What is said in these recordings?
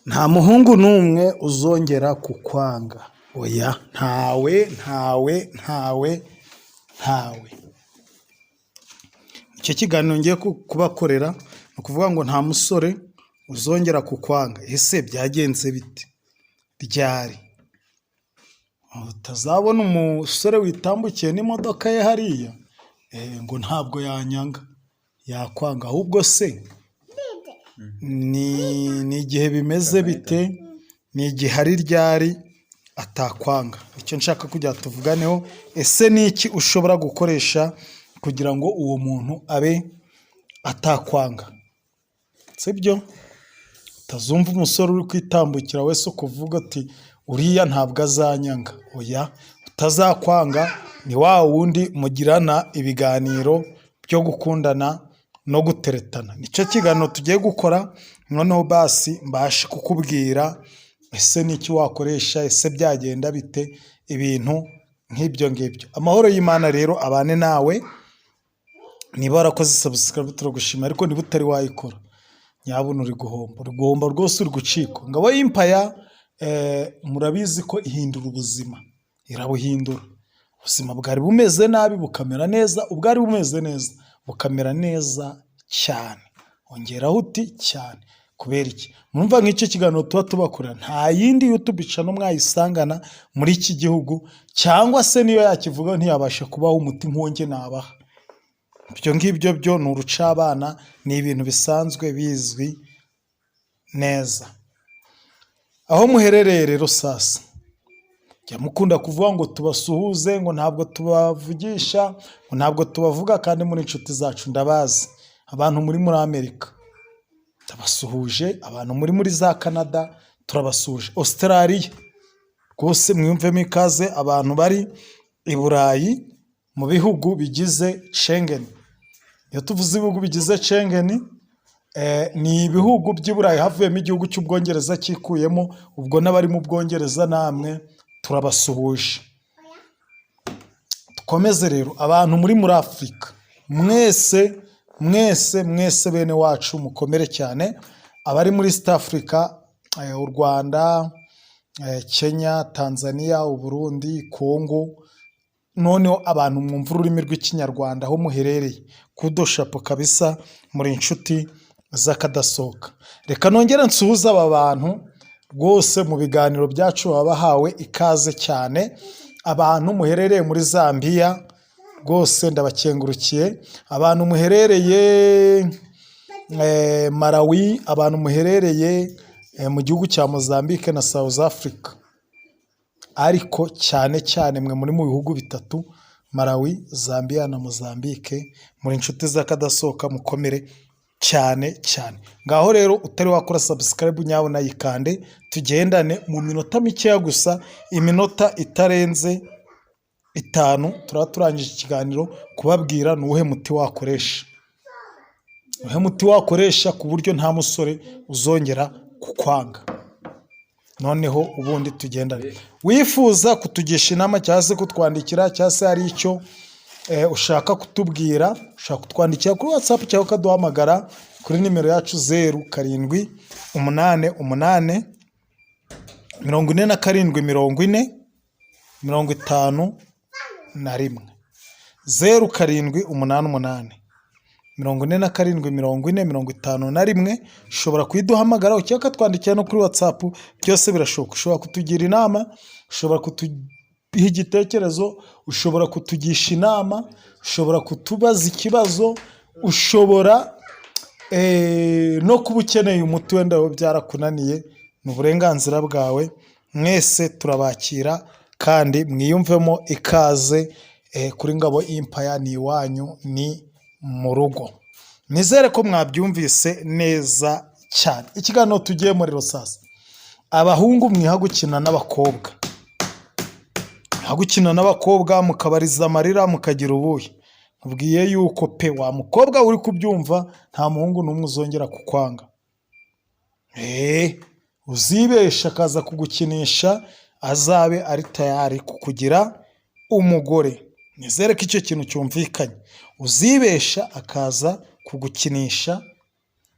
nta muhungu n'umwe uzongera kukwanga. Oya, ntawe. Icyo kiganiro ngiye kubakorera ni ukuvuga ngo nta musore uzongera kukwanga. Ese byagenze bite? Ryari? Utazabona umusore witambukiye n'imodoka ye hariya ngo ntabwo yanyanga, yakwanga. Ahubwo se ni igihe bimeze bite? Ni igihe ari ryari atakwanga? Icyo nshaka kugira tuvuganeho. Ese ni iki ushobora gukoresha kugira ngo uwo muntu abe atakwanga? Sibyo? Utazumva umusore uri kwitambukira wese ukuvuga ati uriya ntabwo azanyanga. Oya, utazakwanga ni wa wundi mugirana ibiganiro byo gukundana no guteretana. Nicyo kiganiro tugiye gukora. Noneho basi mbashe kukubwira ese ni iki wakoresha, ese byagenda bite, ibintu nk'ibyo ngibyo. Amahoro y'Imana rero abane nawe. Niba warakoze subscribe turagushima, ariko niba utari wayikora nyabuna uri guhomba rwose, uri gucika. Ngabo y'Impaya murabizi ko ihindura ubuzima, irabuhindura. Ubuzima bwari bumeze nabi bukamera neza, ubwari bumeze neza bukamera neza cyane. Ongeraho uti cyane. Kubera iki? Mwumva nk'icyo kiganiro tuba tubakorera nta yindi YouTube channel mwayisangana muri iki gihugu, cyangwa se niyo yakivuga ntiyabasha kubaho umuti nkonge nabaha. Ibyo ngibyo byo ni urucabana, ni ibintu bisanzwe bizwi neza. Aho muherereye rero sasa, jya mukunda kuvuga ngo tubasuhuze, ngo ntabwo tubavugisha, ngo ntabwo tubavuga, kandi muri inshuti zacu ndabazi. Abantu muri Amerika ndabasuhuje, abantu muri za Canada turabasuhuje, Australia rwose mwiyumvemo ikaze, abantu bari i Burayi mu bihugu bigize Schengen. Iyo tuvuze ibihugu bigize Schengen ni ibihugu by'i Burayi havuyemo igihugu cy'Ubwongereza cyikuyemo, ubwo n'abari mu Bwongereza namwe turabasuhuje. Dukomeze rero, abantu muri Afurika mwese bene wacu mukomere cyane. Abari muri East Africa, u Rwanda, Kenya, Tanzania, u Burundi, Congo, noneho abantu mwumva ururimi rw'ikinyarwanda aho muherereye, kudoshapo kabisa, muri inshuti z'akadasohoka. Reka nongere nsuhuza aba bantu rwose mu biganiro byacu, baba bahawe ikaze cyane. Abantu muherereye muri Zambia rwose ndabakengurukiye. Abantu muherereye Malawi, abantu muherereye mu gihugu cya Mozambique na South Africa, ariko cyane mwe muri mu bihugu bitatu, Malawi, Zambia na Mozambique, muri inshuti z'akadasohoka mukomere cyane. Ngaho rero utari wakora subscribe nyawe nayikande, tugendane mu minota mikeya gusa, iminota itarenze 5 turaba turangije ikiganiro kubabwira ni uwuhe muti wakoresha. Uwuhe muti wakoresha ku buryo nta musore uzongera kukwanga. Noneho ubundi tugendane. Wifuza kutugisha inama cyangwa se kutwandikira, cyangwa se hari icyo ushaka kutubwira, ushaka kutwandikira kuri WhatsApp cyangwa ukaduhamagara kuri nimero yacu 0788 47 40 40 51 0788 47 40 51. Ushobora kuyiduhamagara cyangwa ukatwandikira no kuri WhatsApp, byose birashoboka. Ushobora kutugira inama, ushobora kutuha igitekerezo, ushobora kutugisha inama, ushobora kutubaza ikibazo, ushobora no kuba ukeneye umuti wenda byarakunaniye, ni uburenganzira bwawe. Mwese turabakira kandi mwiyumvemo ikaze kuri Ngabo y'Impaya. Ni iwanyu, ni mu rugo. Nizere ko mwabyumvise neza cyane. Ikiganiro tugiye muri sasa, abahungu mwiha gukina n'abakobwa, mukabariza amarira mukagira ubuhe. Ubwiye yuko pe wa mukobwa uri kubyumva, nta muhungu n'umwe uzongera kukwanga. Uzibesha akaza kugukinisha, azabe ari tayari kukugira umugore. Nizere ko icyo kintu cyumvikanye. Uzibesha akaza kugukinisha,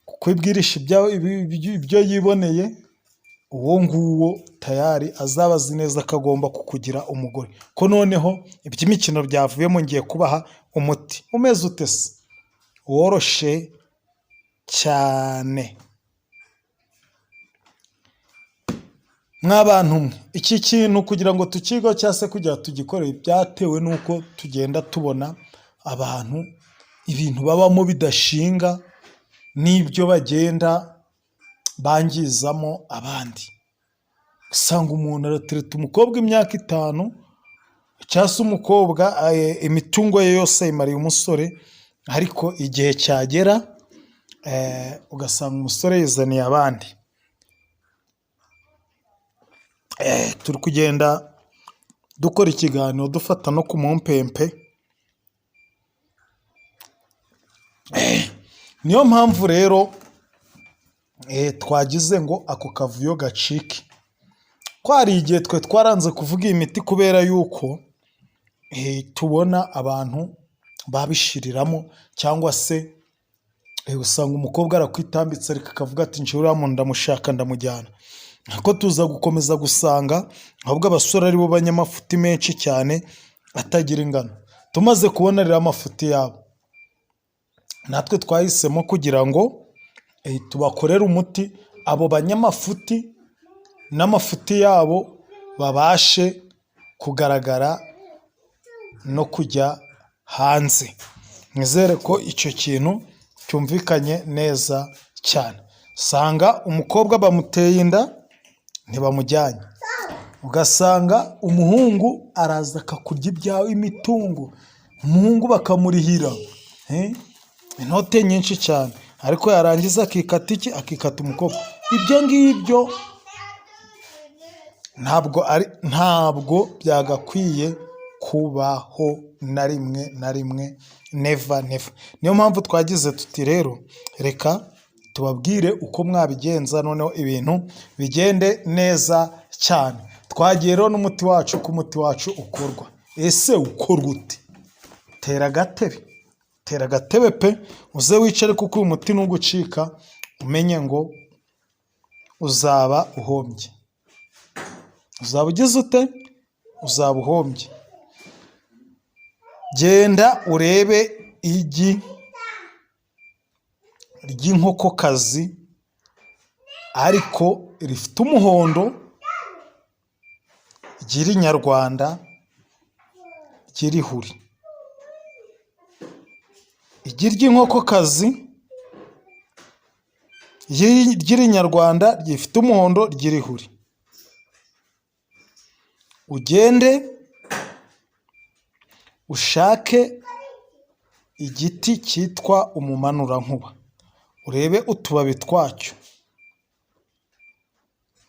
kukwibwirisha ibyo yiboneye, uwo nguwo tayari azaba azi neza ko agomba kukugira umugore. Ko noneho iby'imikino byavuyemo, ngiye kubaha umuti umeze ute se, woroshe cyane. Mw'abantu mwe, iki kintu kugira ngo tukigo cyangwa se kugira tugikore, byatewe n'uko tugenda tubona abantu ibintu babamo bidashinga n'ibyo bagenda bangizamo abandi. Usanga umuntu aratereta umukobwa imyaka 5 cyangwa se umukobwa imitungo ye yose ayimariye umusore, ariko igihe cyagera ugasanga umusore yizaniye abandi. Turi kugenda dukora ikiganiro dufata no ku mumpempe. Niyo mpamvu rero twagize ngo ako kavuyo gacike. Ko hari igihe twe twaranze kuvuga iyi miti kubera yuko tubona abantu babishiriramo, cyangwa se usanga umukobwa arakwitambitse ariko akavuga ati njyewe uriya muntu ndamushaka ndamujyana. Ko tuza gukomeza gusanga ahubwo abasore ari bo banyamafuti menshi cyane atagira ingano. Tumaze kubona rero amafuti yabo, natwe twahisemo kugira ngo tubakorere umuti abo banyamafuti n'amafuti yabo babashe kugaragara no kujya hanze. Nizere ko icyo kintu cyumvikanye neza cyane. Sanga umukobwa bamuteye inda ntibamujyanye, ugasanga umuhungu araza akakurya ibyawe imitungo, umuhungu bakamurihira inote nyinshi cyane, ariko yarangiza akikata umukobwa. Ibyo ngibyo ntabwo byagakwiye kubaho na rimwe, never. Niyo mpamvu twagize tuti rero reka tubabwire uko mwabigenza, noneho ibintu bigende neza cyane. Twagiye rero n'umuti wacu, ko umuti wacu ukorwa. Ese ukorwa ute? Tera agatebe pe, uze wicare, kuko uyu muti nugucika umenye ngo uzaba uhombye. Uzaba ugize ute? Uzaba uhombye. Genda urebe igi ry'inkokokazi ariko rifite umuhondo, ry'irinyarwanda ry'irihuri. Igi ry'inkokokazi ry'irinyarwanda rifite umuhondo ry'irihuri. Ugende ushake igiti cyitwa umumanurankuba, urebe utubabi twacyo.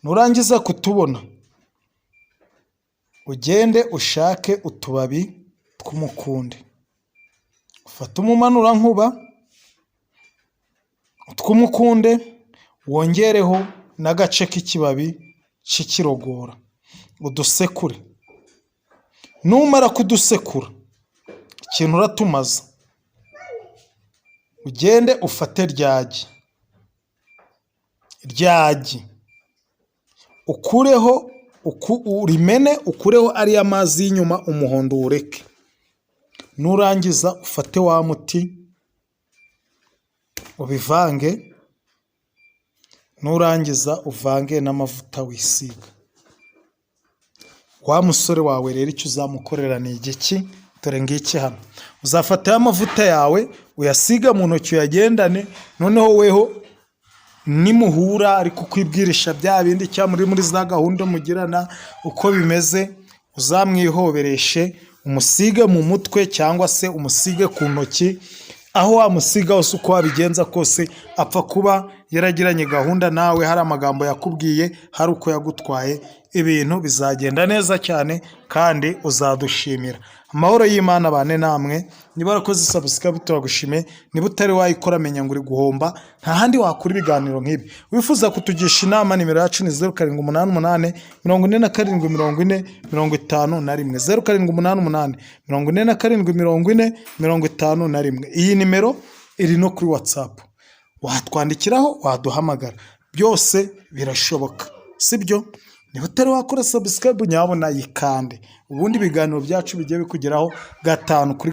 Nurangiza kutubona, ugende ushake utubabi tw'umukunde. Ufate umumanurankuba tw'umukunde, wongereho n'agace k'ikibabi cy'ikirogora, udusekure. Numara kudusekura, ikintu uratumaza, ugende ufate ryagi ukureho, urimene, ukureho ariya mazi y'inyuma, umuhondo ureke. Nurangiza ufate wa muti ubivange, nurangiza uvange n'amavuta wisiga. Wa musore wawe rero icyo uzamukorera ni igiki? Dore ngiki hano. Uzafata ya mavuta yawe uyasiga mu ntoki, uyagendane, noneho weho nimuhura ariko kwibwirisha bya bindi cyangwa muri za gahunda mugirana uko bimeze, uzamwihobereshe, umusige mu mutwe cyangwa se umusige ku ntoki. Aho wamusiga hose uko wabigenza kose, apfa kuba yaragiranye gahunda nawe, hari amagambo yakubwiye, hari uko yagutwaye. Ibintu bizagenda neza cyane kandi uzadushimira. Amahoro y'Imana bane namwe. Niba warakoze subscribe turagushimiye, niba utari wayikora menya ngo uri guhomba, nta handi wakura ibiganiro nk'ibi. Wifuza kutugisha inama, nimero yacu ni 0788 47 40 51, 0788 47 40 Iyi nimero iri no kuri WhatsApp, watwandikiraho, waduhamagara, byose birashoboka. sibyo? Niba utari wakora subscribe nyabona yikande, ubundi ibiganiro byacu bigiye bikugeraho gatanu kuri